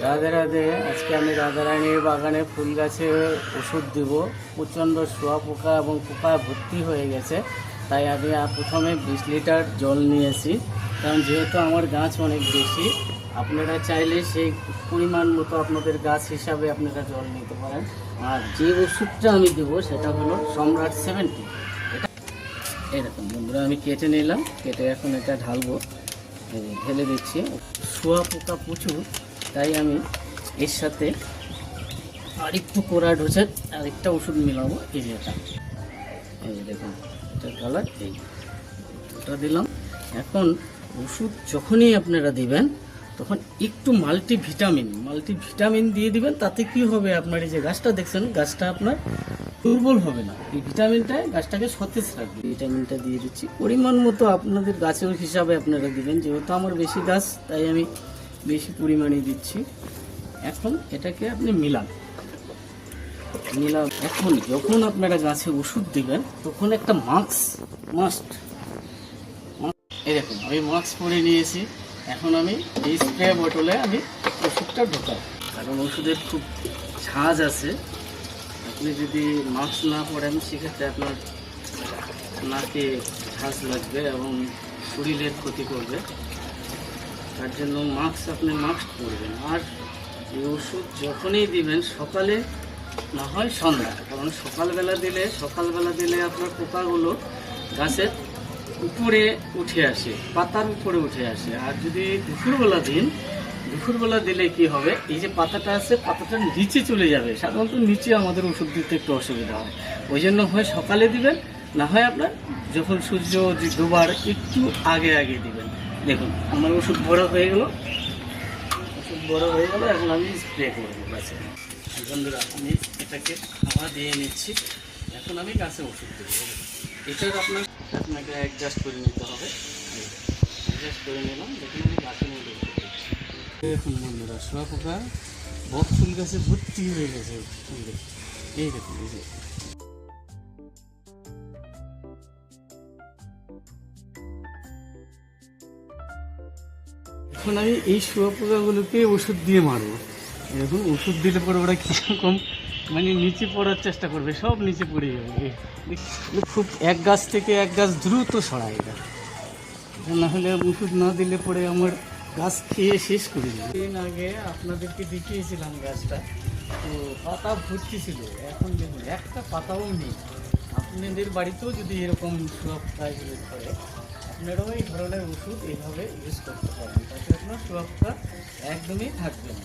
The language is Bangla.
রাধে রাধে। আজকে আমি রাধারানীর বাগানে ফুল গাছে ওষুধ দিব। প্রচণ্ড শুঁয়াপোকা এবং পোকায় ভর্তি হয়ে গেছে, তাই আমি প্রথমে 20 লিটার জল নিয়েছি। কারণ যেহেতু আমার গাছ অনেক বেশি, আপনারা চাইলে সেই পরিমাণ মতো আপনাদের গাছ হিসাবে আপনারা জল নিতে পারেন। আর যে ওষুধটা আমি দেবো সেটা হলো সম্রাট 70। এটা এরকম বন্ধুরা আমি কেটে নিলাম, কেটে এখন এটা ঢালবো, ঢেলে দিচ্ছি। শুঁয়াপোকা প্রচুর, তাই আমি এর সাথে আরেকটু কোরা ডোজের আরেকটা ওষুধ মিলাবো। এই যে এটা, এই যে দেখুন এটা কালার, এই ওটা দিলাম। এখন ওষুধ যখনই আপনারা দিবেন তখন একটু মাল্টিভিটামিন দিয়ে দিবেন। তাতে কি হবে, আপনার এই যে গাছটা দেখছেন, গাছটা আপনার দুর্বল হবে না। এই ভিটামিনটায় গাছটাকে সতেজ রাখবে। ভিটামিনটা দিয়ে দিচ্ছি পরিমাণ মতো, আপনাদের গাছের হিসাবে আপনারা দিবেন। যেহেতু আমার বেশি গাছ, তাই আমি বেশি পরিমাণে দিচ্ছি। এখন এটাকে আপনি মিলান। এখন যখন আপনারা গাছে ওষুধ দিবেন তখন একটা মাস্ট এরকম আমি মাস্ক পরে নিয়েছি। এখন আমি এই স্প্রে বোতলে আমি ওষুধটা ঢোকাই, কারণ ওষুধের খুব ঝাঁজ আছে। আপনি যদি মাস্ক না পরেন সেক্ষেত্রে আপনার নাকে ঝাঁজ লাগবে এবং শরীরের ক্ষতি করবে। তার জন্য আপনি মাস্ক পরবেন। আর এই ওষুধ যখনই দিবেন সকালে না হয় সন্ধ্যা, কারণ সকালবেলা দিলে আপনার পোকাগুলো গাছের উপরে উঠে আসে, পাতার উপরে উঠে আসে। আর যদি দুপুরবেলা দিলে কি হবে, এই যে পাতাটা আছে, পাতাটা নিচে চলে যাবে। সাধারণত নিচে আমাদের ওষুধ দিতে একটু অসুবিধা হয়, ওই জন্য হয় সকালে দিবেন, না হয় আপনার যখন সূর্য ডোবার একটু আগে দিবেন। দেখুন আমার ওষুধ বড় হয়ে গেল, এখন আমি স্প্রে করবো গাছে। বন্ধুরা আমি এটাকে হাওয়া দিয়ে নিচ্ছি। এখন আমি গাছে ওষুধ দেবো। এটার আপনাকে অ্যাডজাস্ট করে নিতে হবে। অ্যাডজাস্ট করে নিলাম। দেখুন আমি গাছের মধ্যে ওষুধ দিচ্ছি। দেখুন বন্ধুরা, শুঁয়াপোকা বক ফুল গাছে ভর্তি হয়ে গেছে। এই দেখুন, এই যে এখন আমি এই শুঁয়াপোকাগুলোকে ওষুধ দিয়ে মারবো। এখন ওষুধ দিলে পরে ওরা কীরকম নিচে পড়ার চেষ্টা করবে, সব নিচে পড়ে যাবে। খুব এক গাছ থেকে এক গাছ দ্রুত সরায় এটা, না হলে ওষুধ না দিলে পরে আমার গাছ খেয়ে শেষ করে দেবে। দিন আগে আপনাদেরকে দেখিয়েছিলাম গাছটা, তো পাতা ভর্তি ছিল। এখন দেখুন একটা পাতাও নেই। আপনাদের বাড়িতেও যদি এরকম শুঁয়াপোকা ধরে, আপনারাও এই ধরনের ওষুধ এইভাবে ইউজ করতে পারেন, তাতে আপনার শুঁয়াপোকা একদমই থাকবে না।